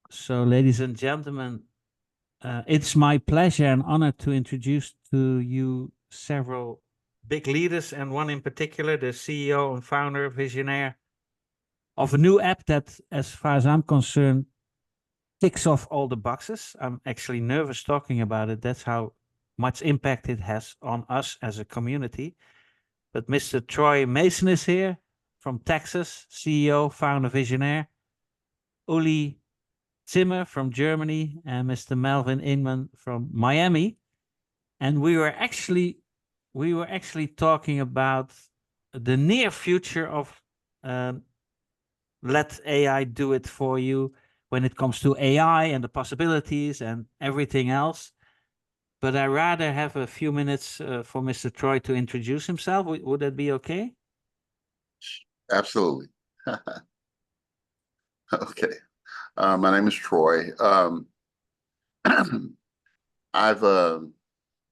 So, ladies and gentlemen, it's my pleasure and honor to introduce to you several big leaders, and one in particular, the CEO and founder, visionary of a new app that, as far as I'm concerned, ticks off all the boxes. I'm actually nervous talking about it. That's how much impact it has on us as a community. But Mr. Troy Mason is here from Texas, CEO, founder, visionary. Uli Zimmer from Germany, and Mr. Melvin Inman from Miami. And we were actually talking about the near future of um, let AI do it for you when it comes to AI and the possibilities and everything else. But I rather have a few minutes for Mr. Troy to introduce himself. Would that be okay? Absolutely. Okay. My name is Troy. I've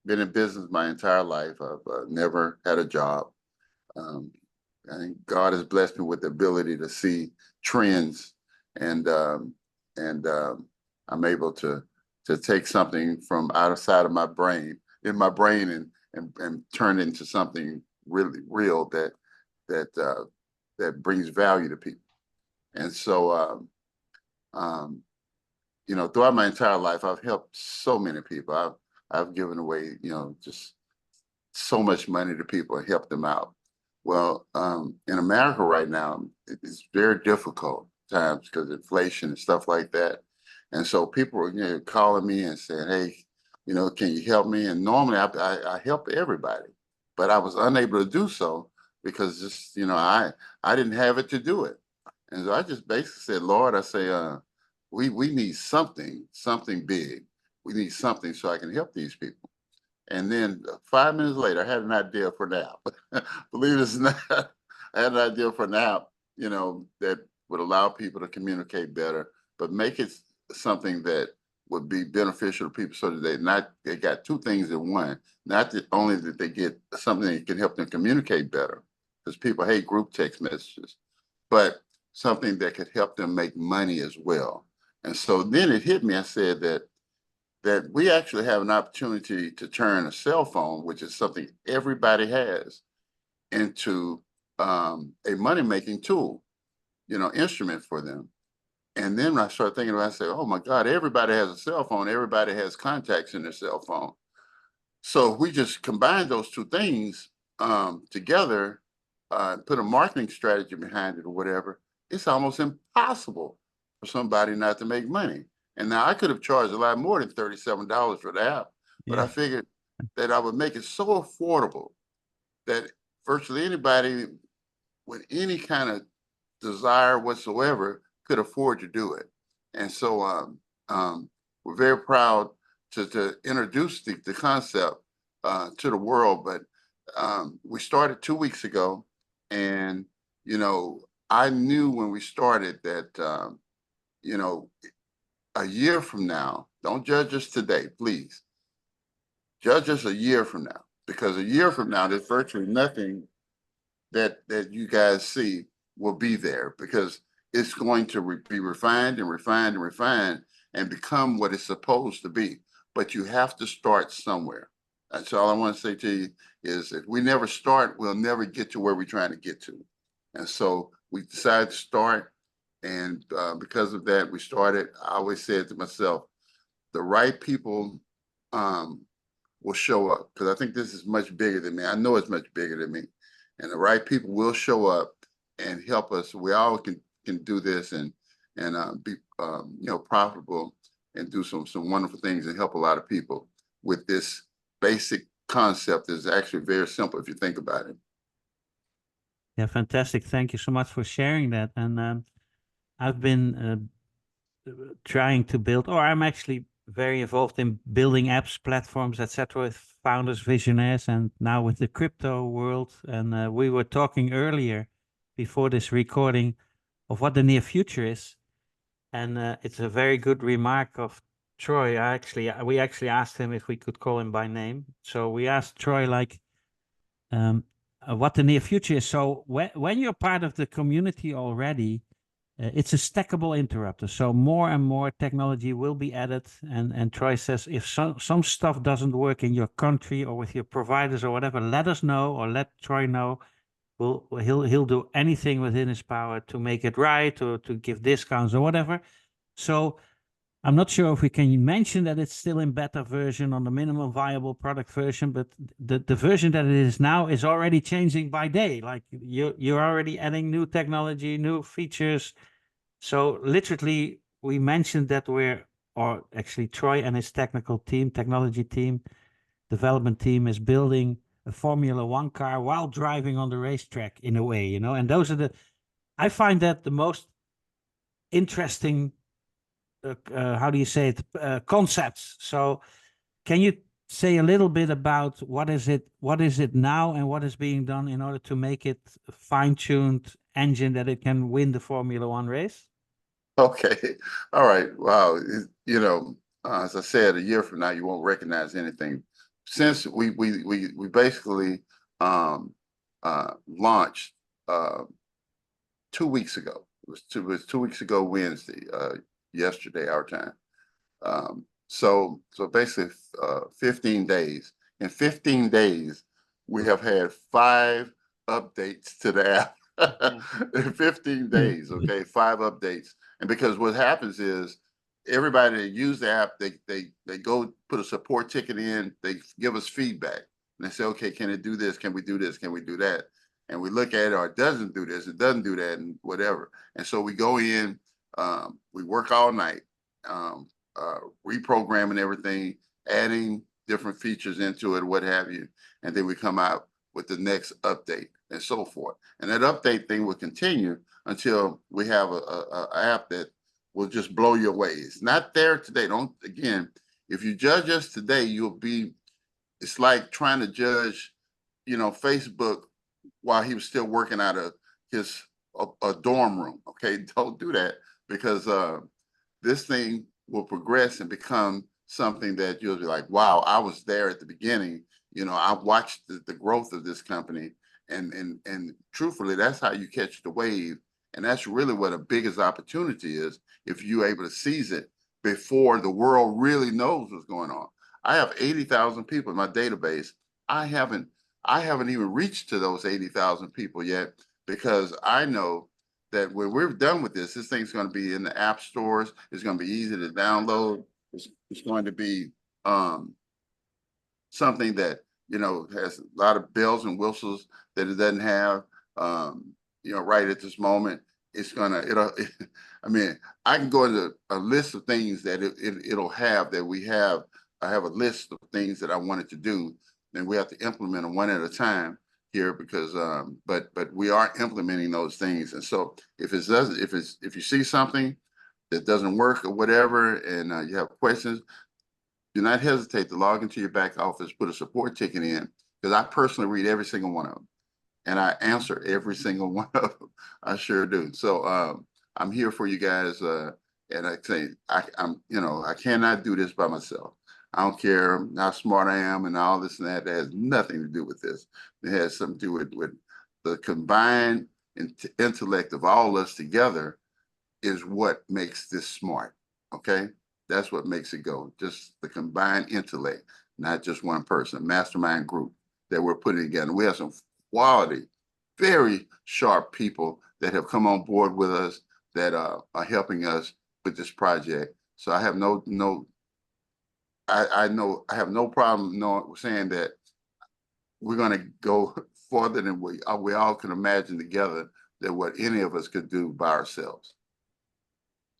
been in business my entire life. I've never had a job. Um, I think God has blessed me with the ability to see trends, and I'm able to take something from outside of my brain, and turn it into something really real that that brings value to people. And so, throughout my entire life, I've helped so many people. I've given away, just so much money to people and helped them out. Well, in America right now, it's very difficult times because inflation and stuff like that. And so people are, calling me and saying, "Hey, can you help me?" And normally I help everybody, but I was unable to do so because just, I didn't have it to do it. And so I just basically said, "Lord," I say, we need something big. We need something so I can help these people." And then 5 minutes later, I had an idea for an app. Believe it or not, I had an idea for an app, that would allow people to communicate better, but make it something that would be beneficial to people, so that they got two things in one. Not that only that they get something that can help them communicate better, because people hate group text messages, but something that could help them make money as well. And so then it hit me. I said that we actually have an opportunity to turn a cell phone, which is something everybody has, into a money-making tool, instrument for them. And then I started thinking about it, I said, "Oh my God, everybody has a cell phone. Everybody has contacts in their cell phone. So if we just combine those two things together, put a marketing strategy behind it or whatever, it's almost impossible for somebody not to make money." And now I could have charged a lot more than $37 for the app, but I Yeah. figured that I would make it so affordable that virtually anybody with any kind of desire whatsoever could afford to do it. And so we're very proud to introduce the concept to the world. But we started 2 weeks ago, and I knew when we started that a year from now, don't judge us today, please. Judge us a year from now, because a year from now, there's virtually nothing that you guys see will be there, because it's going to be refined and refined and refined and become what it's supposed to be. But you have to start somewhere. That's all I want to say to you, is if we never start, we'll never get to where we're trying to get to. And so we decided to start. And because of that, we started. I always said to myself, the right people will show up, because I think this is much bigger than me. I know it's much bigger than me. And the right people will show up and help us. We all can do this and be profitable and do some wonderful things and help a lot of people with this basic concept. Is actually very simple if you think about it. Yeah, fantastic. Thank you so much for sharing that. And I've been trying to build, or I'm actually very involved in building apps, platforms, etc., with founders, visionaries, and now with the crypto world. And we were talking earlier before this recording of what the near future is. And it's a very good remark of Troy. We actually asked him if we could call him by name. So we asked Troy, like, what the near future is. So when you're part of the community already, it's a stackable interrupter. So more and more technology will be added. And Troy says, if some stuff doesn't work in your country or with your providers or whatever, let us know or let Troy know. He'll do anything within his power to make it right or to give discounts or whatever. So I'm not sure if we can mention that it's still in beta version on the minimum viable product version, but the version that it is now is already changing by day. Like you're already adding new technology, new features. So literally, we mentioned that or actually Troy and his technology team, development team is building a Formula One car while driving on the racetrack in a way, and those are I find that the most interesting how do you say it, concepts. So can you say a little bit about what is it now and what is being done in order to make it a fine-tuned engine that it can win the Formula One race? Okay. All right. Wow. As I said, a year from now, you won't recognize anything. Since we basically launched 2 weeks ago. It was 2 weeks ago Wednesday, yesterday our time. So basically 15 days. In 15 days, we have had 5 updates to the app. In 15 days, okay, 5 updates. And because what happens is everybody that use the app, they go put a support ticket in, they give us feedback. And they say, okay, can it do this? Can we do this? Can we do that? And we look at it, or it doesn't do this, it doesn't do that, and whatever. And so we go in, we work all night, reprogramming everything, adding different features into it, what have you. And then we come out with the next update and so forth. And that update thing will continue until we have a app that will just blow your way. It's not there today. Again, if you judge us today, it's like trying to judge, Facebook while he was still working out of his a dorm room. Okay, don't do that, because this thing will progress and become something that you'll be like, wow, I was there at the beginning. I watched the growth of this company, and truthfully, that's how you catch the wave. And that's really what a biggest opportunity is, if you're able to seize it before the world really knows what's going on. I have 80,000 people in my database. I haven't even reached to those 80,000 people yet, because I know that when we're done with this thing's going to be in the app stores. It's going to be easy to download. It's going to be something that has a lot of bells and whistles that it doesn't have. Right at this moment, I mean, I can go into a list of things that it'll have that we have. I have a list of things that I wanted to do, and we have to implement them one at a time here, because but we are implementing those things. And so if you see something that doesn't work or whatever, and you have questions, do not hesitate to log into your back office, put a support ticket in, because I personally read every single one of them, and I answer every single one of them. I sure do. So I'm here for you guys, and I say I cannot do this by myself. I don't care how smart I am and all this and that. That has nothing to do with this. It has something to do with the combined intellect of all of us together is what makes this smart. Okay, that's what makes it go. Just the combined intellect, not just one person. A mastermind group that we're putting together. We have some quality, very sharp people that have come on board with us that are helping us with this project. So I have I have no problem saying that we're going to go farther than we all can imagine together, that what any of us could do by ourselves.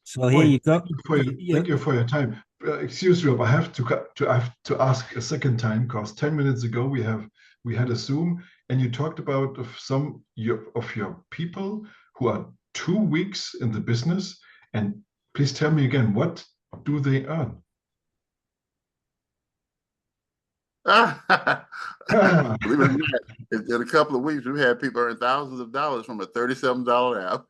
So here you go. Thank you for your time. Excuse me, I have to ask a second time, because 10 minutes ago we had a Zoom, and you talked about some of your people who are 2 weeks in the business. And please tell me again, what do they earn? Believe it or not, in a couple of weeks, we've had people earn thousands of dollars from a $37 app.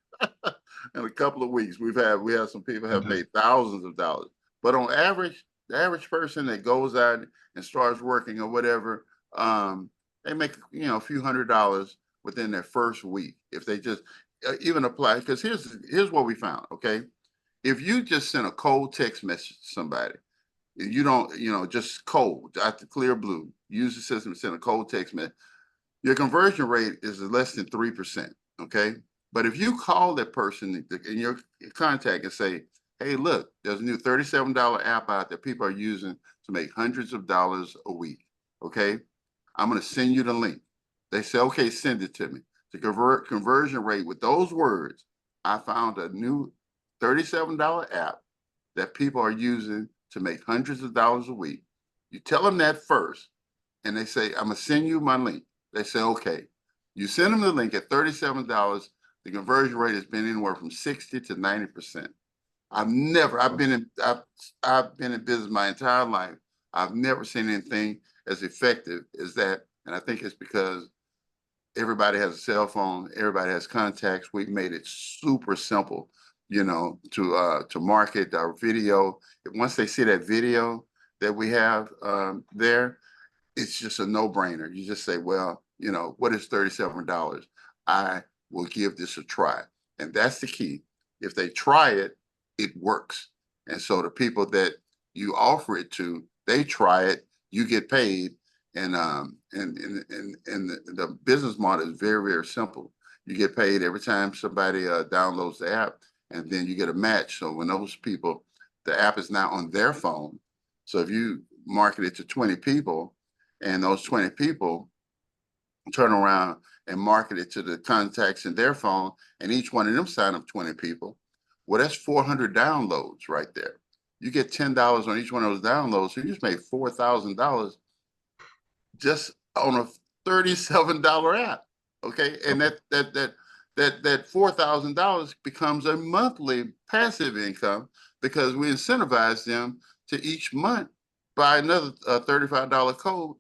In a couple of weeks, we have some people have made thousands of dollars. But on average, the average person that goes out and starts working or whatever, they make a few $100s within their first week. If they just, even apply, because here's what we found, okay? If you just send a cold text message to somebody, you don't, just cold, out the clear blue, use the system to send a cold text message, your conversion rate is less than 3%, okay? But if you call that person in your contact and say, hey, look, there's a new $37 app out that people are using to make hundreds of dollars a week, okay? I'm gonna send you the link. They say, okay, send it to me. The conversion rate with those words, I found a new $37 app that people are using to make hundreds of dollars a week. You tell them that first, and they say, I'm gonna send you my link. They say, okay. You send them the link at $37. The conversion rate has been anywhere from 60 to 90%. I've been in business my entire life. I've never seen anything as effective as that. And I think it's because everybody has a cell phone, everybody has contacts. We've made it super simple, to market our video. Once they see that video that we have there, it's just a no-brainer. You just say, well, what is $37? I will give this a try. And that's the key. If they try it, it works. And so the people that you offer it to, they try it, you get paid. And the business model is very, very simple. You get paid every time somebody downloads the app, and then you get a match. So when those people, the app is now on their phone. So if you market it to 20 people, and those 20 people turn around and market it to the contacts in their phone, and each one of them sign up 20 people, well, that's 400 downloads right there. You get $10 on each one of those downloads, so you just made $4,000 just on a $37 app. Okay, and that $4,000 becomes a monthly passive income, because we incentivize them to each month buy another $37 code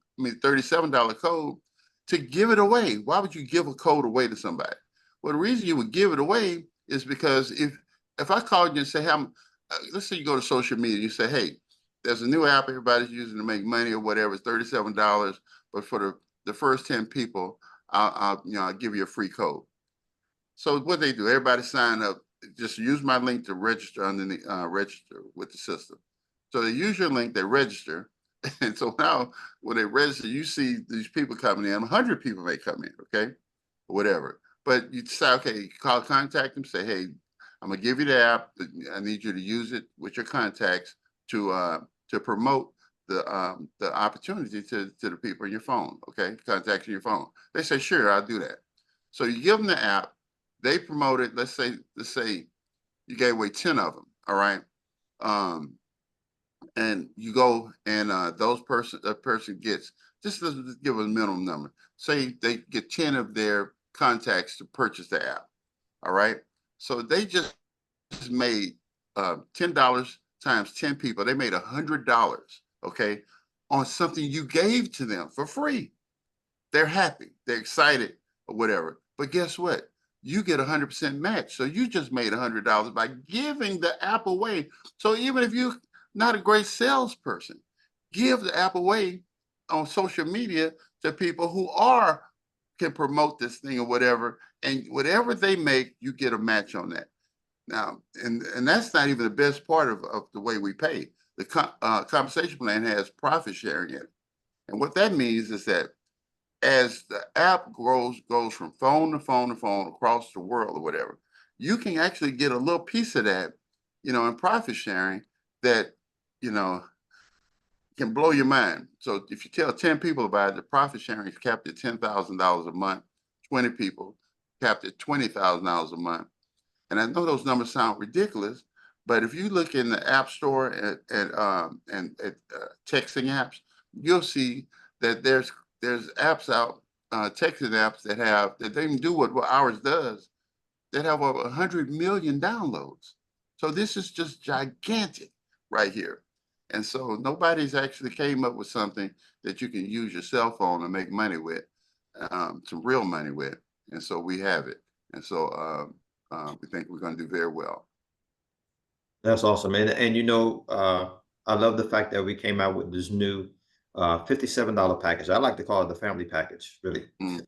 to give it away. Why would you give a code away to somebody? Well, the reason you would give it away is because if I called you and say, hey, let's say you go to social media, you say, hey, there's a new app everybody's using to make money or whatever, it's $37, but for the first 10 people, I'll give you a free code. So what they do, everybody sign up, just use my link to register register with the system. So they use your link, they register. And so now when they register, you see these people coming in, 100 people may come in, okay, or whatever. But you say, okay, you contact them, say, hey, I'm gonna give you the app. I need you to use it with your contacts to promote the opportunity to the people in your phone, okay, contacts in your phone. They say, sure, I'll do that. So you give them the app, they promote it. Let's say you gave away 10 of them, all right? And you go and that person gets, just let's give a minimum number. Say they get 10 of their contacts to purchase the app, all right? So they just made $10 times 10 people. They made $100, okay, on something you gave to them for free. They're happy, they're excited, or whatever. But guess what? You get 100% match. So you just made $100 by giving the app away. So even if you're not a great salesperson, give the app away on social media to people who can promote this thing or whatever. And whatever they make, you get a match on that. Now, and that's not even the best part of the way we pay. The compensation plan has profit sharing in it. And what that means is that as the app goes from phone to phone to phone across the world or whatever, you can actually get a little piece of that, in profit sharing that, can blow your mind. So if you tell 10 people about it, the profit sharing is capped at $10,000 a month, 20 people capped at $20,000 a month. And I know those numbers sound ridiculous, but if you look in the App Store and texting apps, you'll see that there's apps out, texting apps that they can do what ours does, that have over 100 million downloads. So this is just gigantic right here. And so nobody's actually came up with something that you can use your cell phone and make money with, some real money with. And so we have it. And so we think we're going to do very well. That's awesome. And I love the fact that we came out with this new $57 package. I like to call it the family package, really. Mm.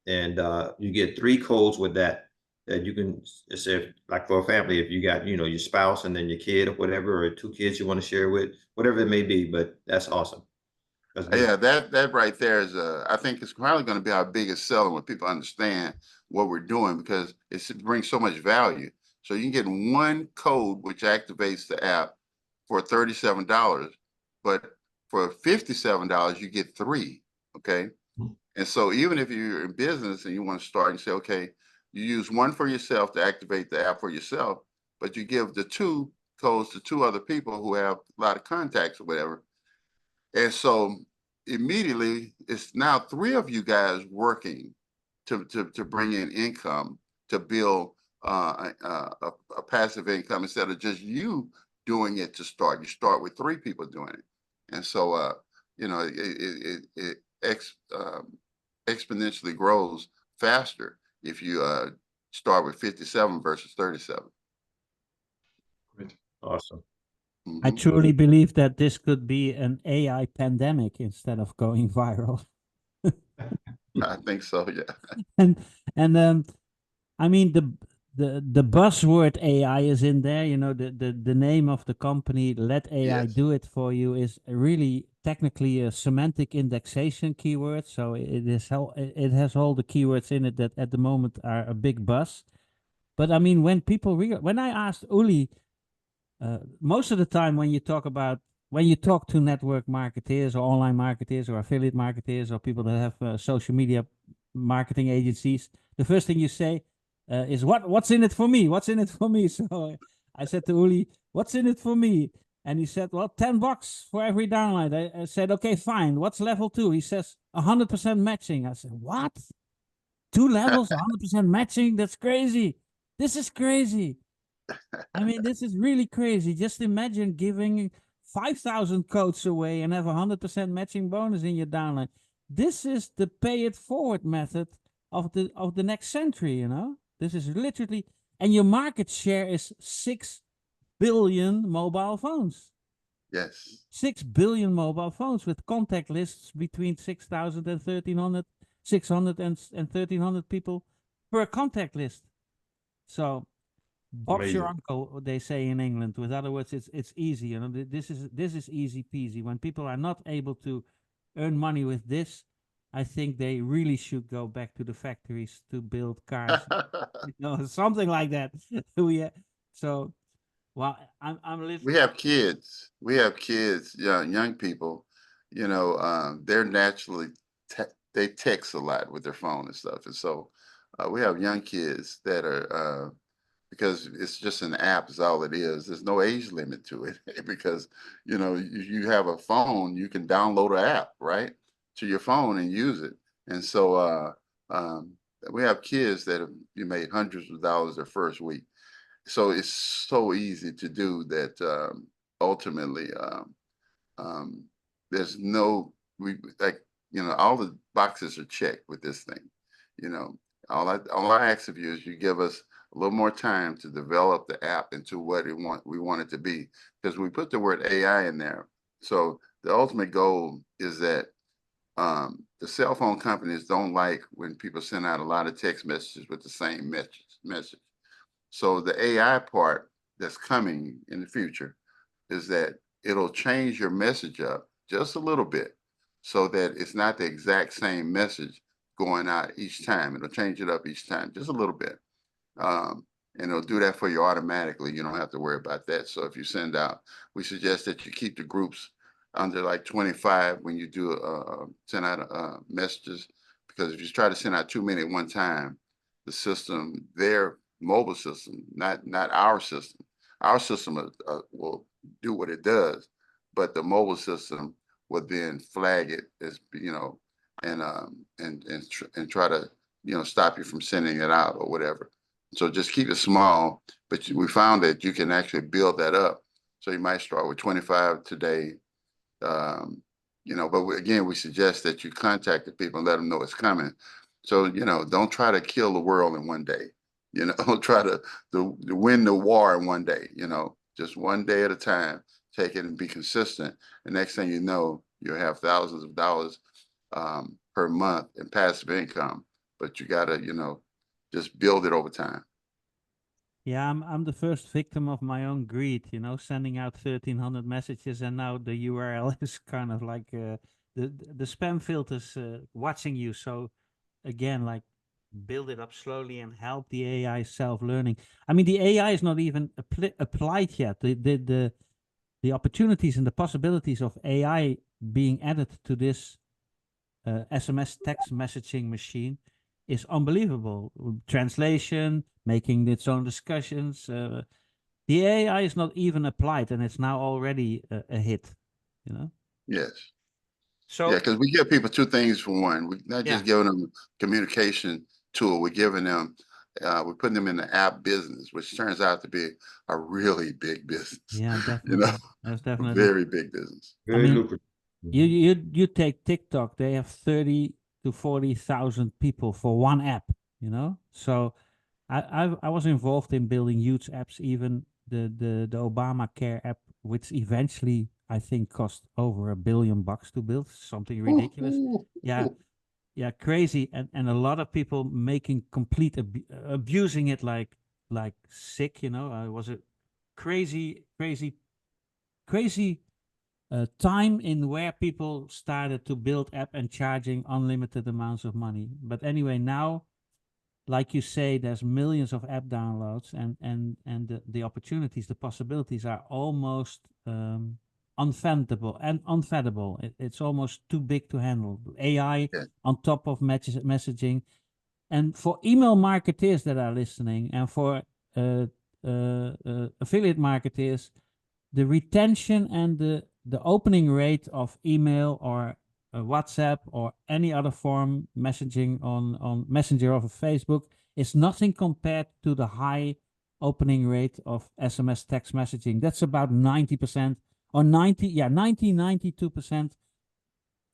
And you get 3 codes with that. that you can say, like for a family, if you got, you know, your spouse and then your kid or whatever, or two kids you want to share with, whatever it may be, but that's awesome. That's good. Yeah, that right there is, I think it's probably going to be our biggest seller when people understand what we're doing, because it brings so much value. So you can get one code which activates the app for $37, but for $57 you get 3. Okay, and so even if you're in business and you want to start and say, okay, you use one for yourself to activate the app for yourself, but you give the 2 codes to 2 other people who have a lot of contacts or whatever. And so immediately it's now 3 of you guys working to bring in income, to build a passive income, instead of just you doing it to start. You start with 3 people doing it. And so, you know, it exponentially grows faster if you start with 57 versus 37. Great. Awesome. I Mhm. truly believe that this could be an AI pandemic instead of going viral. I think so, yeah. and I mean the buzzword AI is in there. You know, the name of the company, let AI Yes. do it for you, is really technically a semantic indexation keyword. So it has all the keywords in it that at the moment are a big buzz. But I mean, when I asked Uli, most of the time when you talk to network marketers or online marketers or affiliate marketers or people that have social media marketing agencies, the first thing you say is what's in it for me? What's in it for me? So I said to Uli, what's in it for me? And he said, well, $10 for every download. I said, okay, fine. What's level 2? He says 100% matching. I said, what? 2 levels, 100% matching? That's crazy. This is crazy. I mean, this is really crazy. Just imagine giving 5,000 codes away and have 100% matching bonus in your downline. This is the pay it forward method of the next century, you know? This is literally, and your market share is 6 billion mobile phones. Yes. 6 billion mobile phones with contact lists between 6,000 and 1,300, 600 and 1,300 people per contact list. So box your Amazing. uncle, they say in England. With other words, it's easy. You know, this is easy peasy. When people are not able to earn money with this, I think they really should go back to the factories to build cars. You know, something like that. So, well, I'm We listening. have kids. We have kids, young people. You know, they're naturally they text a lot with their phone and stuff, and so we have young kids that are because it's just an app is all it is. There's no age limit to it because you know you have a phone, you can download an app right to your phone and use it, and so we have kids that have made hundreds of dollars their first week. So it's so easy to do that. Ultimately, um, there's no we like all the boxes are checked with this thing. You know, all I ask of you is you give us a little more time to develop the app into what we want it to be, because we put the word AI in there. So the ultimate goal is that the cell phone companies don't like when people send out a lot of text messages with the same message. So the AI part that's coming in the future is that it'll change your message up just a little bit so that it's not the exact same message going out each time. It'll change it up each time, just a little bit. And it'll do that for you automatically. You don't have to worry about that. So if you send out, we suggest that you keep the groups under like 25 when you do send out messages, because if you try to send out too many at one time, the system, their mobile system, not our system. Our system will do what it does, but the mobile system will then flag it as and try to stop you from sending it out or whatever. So just keep it small, but we found that you can actually build that up. So you might start with 25 today, but again, we suggest that you contact the people and let them know it's coming. So, don't try to kill the world in one day. Don't try to win the war in one day, just one day at a time, take it and be consistent. The next thing you know, you'll have thousands of dollars per month in passive income, but you got to, just build it over time. Yeah, I'm the first victim of my own greed, you know, sending out 1,300 messages, and now the URL is kind of like the spam filters watching you. So again, like build it up slowly and help the AI self-learning. I mean, the AI is not even applied yet. The opportunities and the possibilities of AI being added to this SMS text messaging machine is unbelievable. Translation, making its own discussions. The AI is not even applied, and it's now already a hit. You know. Yes. So Yeah, because we give people two things for one. We're not just Yeah. giving them a communication tool. We're giving them, we're putting them in the app business, which turns out to be a really big business. Yeah, You know, definitely. That's a definitely. very big business. I Very mean, lucrative. you take TikTok. They have 30 to 40,000 people for one app. You know. So I was involved in building huge apps, even the Obamacare app, which eventually I think cost over $1 billion to build, something ridiculous. Yeah, yeah, crazy, and a lot of people making complete abusing it like sick. You know, I was a crazy time in where people started to build app and charging unlimited amounts of money. But anyway, now like you say, there's millions of app downloads, and the opportunities, the possibilities are almost unfathomable. It's almost too big to handle. AI Yeah. on top of messaging, and for email marketers that are listening, and for affiliate marketers, the retention and the opening rate of email or WhatsApp or any other form messaging on Messenger of Facebook is nothing compared to the high opening rate of SMS text messaging. That's about 90% or 92%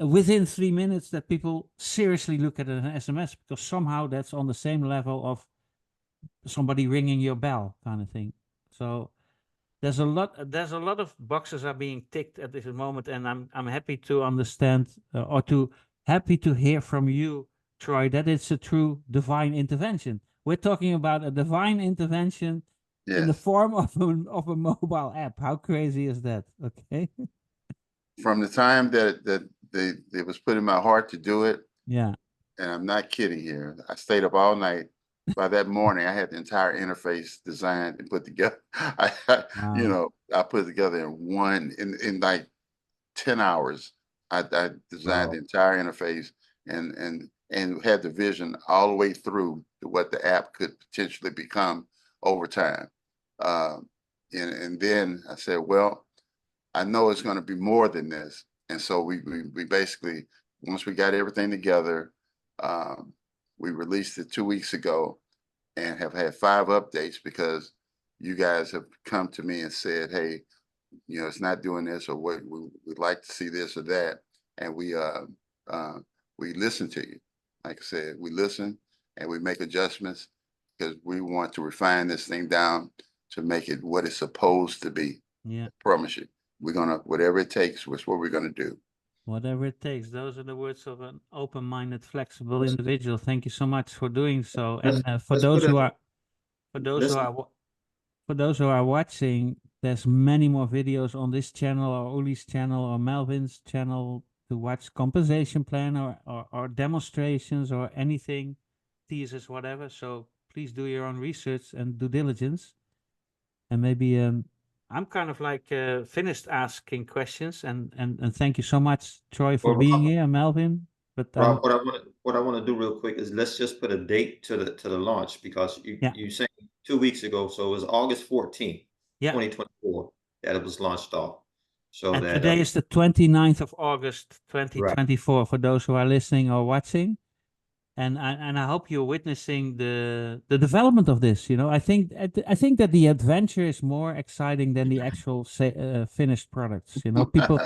within 3 minutes that people seriously look at an SMS, because somehow that's on the same level of somebody ringing your bell kind of thing. So there's a lot of boxes are being ticked at this moment, and I'm happy to understand happy to hear from you, Troy, that it's a true divine intervention. We're talking about a divine intervention in the Yes. form of a mobile app. How crazy is that? Okay. From the time that it was put in my heart to do it, Yeah. and I'm not kidding here, I stayed up all night. By that morning, I had the entire interface designed and put together. Wow. I put it together in like 10 hours. I designed Wow. the entire interface and had the vision all the way through to what the app could potentially become over time. And then I said, well, I know it's going to be more than this. And so we basically, once we got everything together, um, we released it 2 weeks ago and have had 5 updates because you guys have come to me and said, hey, it's not doing this, or what we'd like to see this or that. And we listen to you. Like I said, we listen and we make adjustments because we want to refine this thing down to make it what it's supposed to be. Yeah. I promise you. We're gonna, whatever it takes, was what we're gonna do. Whatever it takes. Those are the words of an open-minded, flexible individual. Thank you so much for doing so. And for let's those put who it- are for those let's who are for those who are watching, there's many more videos on this channel or Uli's channel or Melvin's channel to watch compensation plan or demonstrations or anything, thesis, whatever. So please do your own research and due diligence. And maybe I'm kind of like finished asking questions, and thank you so much, Troy, for Well, being Rob, here, Melvin. But Rob, what I want to do real quick is let's just put a date to the launch, because yeah, you saying 2 weeks ago, so it was August 14th, yeah. 2024 that it was launched off. So And that today is the 29th of August, right. 2024, for those who are listening or watching. And I hope you're witnessing the development of this. You know, I think that the adventure is more exciting than the actual finished products. You know, people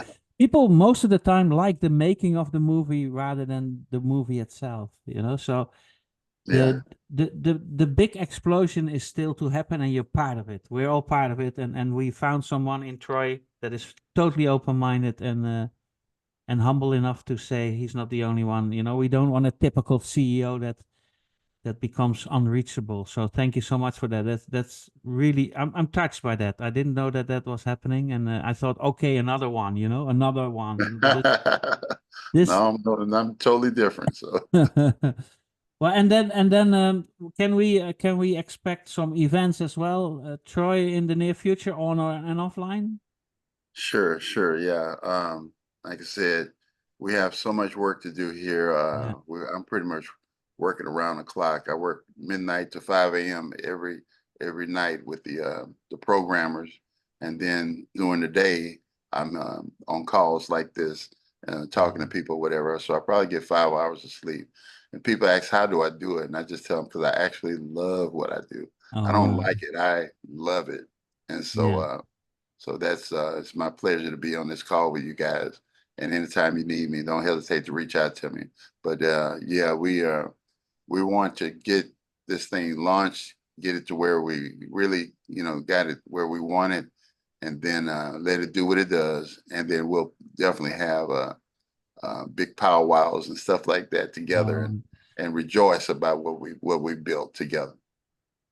most of the time like the making of the movie rather than the movie itself. You know, so Yeah. the big explosion is still to happen, and you're part of it. We're all part of it, and we found someone in Troy that is totally open-minded and humble enough to say he's not the only one. You know, we don't want a typical CEO that becomes unreachable. So thank you so much for that. That's really, I'm touched by that. I didn't know that that was happening, and I thought, okay, another one, you know, another one. But this No, I'm totally different. So well, and then can we expect some events as well, Troy, in the near future, on or and offline? sure, yeah. Like I said, we have so much work to do here. Yeah. I'm pretty much working around the clock. I work midnight to 5 a.m. every night with the programmers, and then during the day I'm on calls like this, talking to people, whatever. So I probably get 5 hours of sleep. And people ask, how do I do it? And I just tell them, because I actually love what I do. I don't Oh, like it. I love it. And so, yeah. so that's it's my pleasure to be on this call with you guys. And anytime you need me, don't hesitate to reach out to me. But yeah, we want to get this thing launched, get it to where we really, got it where we want it, and then let it do what it does. And then we'll definitely have big powwows and stuff like that together, and rejoice about what we built together.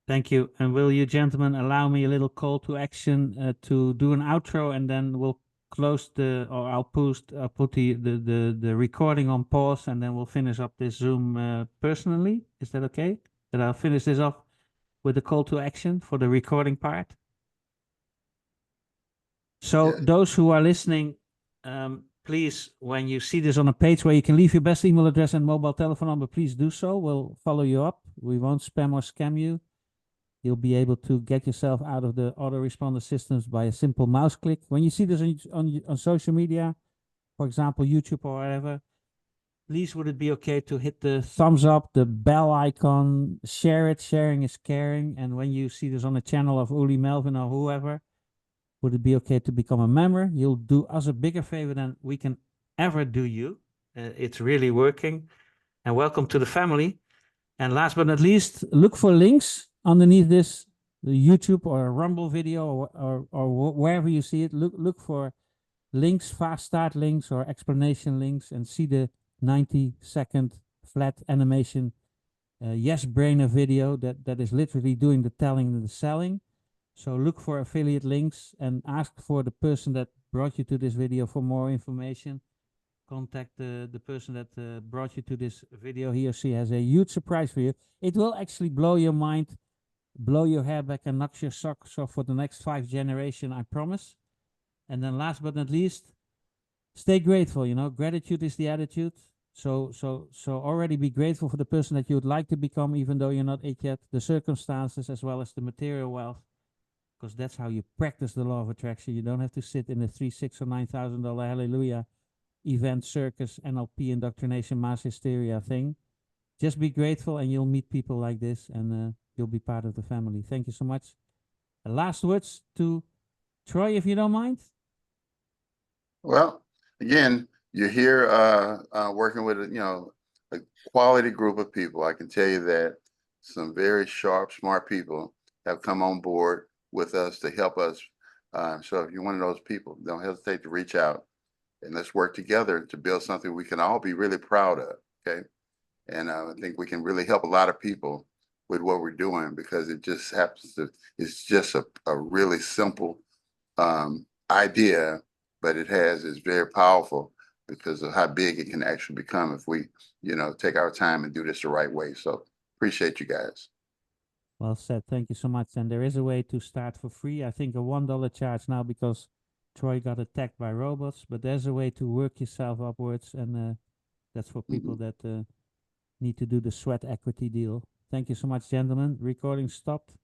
Thank you. And will you gentlemen allow me a little call to action to do an outro, and then we'll close or I'll put the recording on pause, and then we'll finish up this Zoom personally. Is that okay? That I'll finish this off with a call to action for the recording part. So Yeah. those who are listening, please, when you see this on a page where you can leave your best email address and mobile telephone number, please do so. We'll follow you up. We won't spam or scam you. You'll be able to get yourself out of the autoresponder systems by a simple mouse click. When you see this on social media, for example, YouTube or whatever, please would it be okay to hit the thumbs up, the bell icon, share it. Sharing is caring. And when you see this on the channel of Uli, Melvin, or whoever, would it be okay to become a member? You'll do us a bigger favor than we can ever do you. It's really working. And welcome to the family. And last but not least, look for links underneath this YouTube or a Rumble video, or wherever you see it. Look for links, fast start links or explanation links, and see the 90-second flat animation yes brainer video that is literally doing the telling and the selling. So look for affiliate links and ask for the person that brought you to this video for more information. Contact the person that brought you to this video. He or she has a huge surprise for you. It will actually blow your mind, blow your hair back, and knock your socks off for the next 5 generations, I promise. And then last but not least, stay grateful. Gratitude is the attitude. So already be grateful for the person that you would like to become, even though you're not it yet, the circumstances as well as the material wealth, because that's how you practice the law of attraction. You don't have to sit in a $3,000, $6,000, or $9,000 hallelujah event, circus, NLP, indoctrination, mass hysteria thing. Just be grateful, and you'll meet people like this, and you'll be part of the family. Thank you so much. Last words to Troy, if you don't mind. Well, again, you're here working with a quality group of people. I can tell you that some very sharp, smart people have come on board with us to help us. So if you're one of those people, don't hesitate to reach out, and let's work together to build something we can all be really proud of. Okay. And I think we can really help a lot of people with what we're doing, because it just happens to, it's just a really simple idea, but it's very powerful because of how big it can actually become if we, take our time and do this the right way. So appreciate you guys. Well said. Thank you so much. And there is a way to start for free. I think a $1 charge now because Troy got attacked by robots, but there's a way to work yourself upwards, and that's for people that need to do the sweat equity deal. Thank you so much, gentlemen. Recording stopped.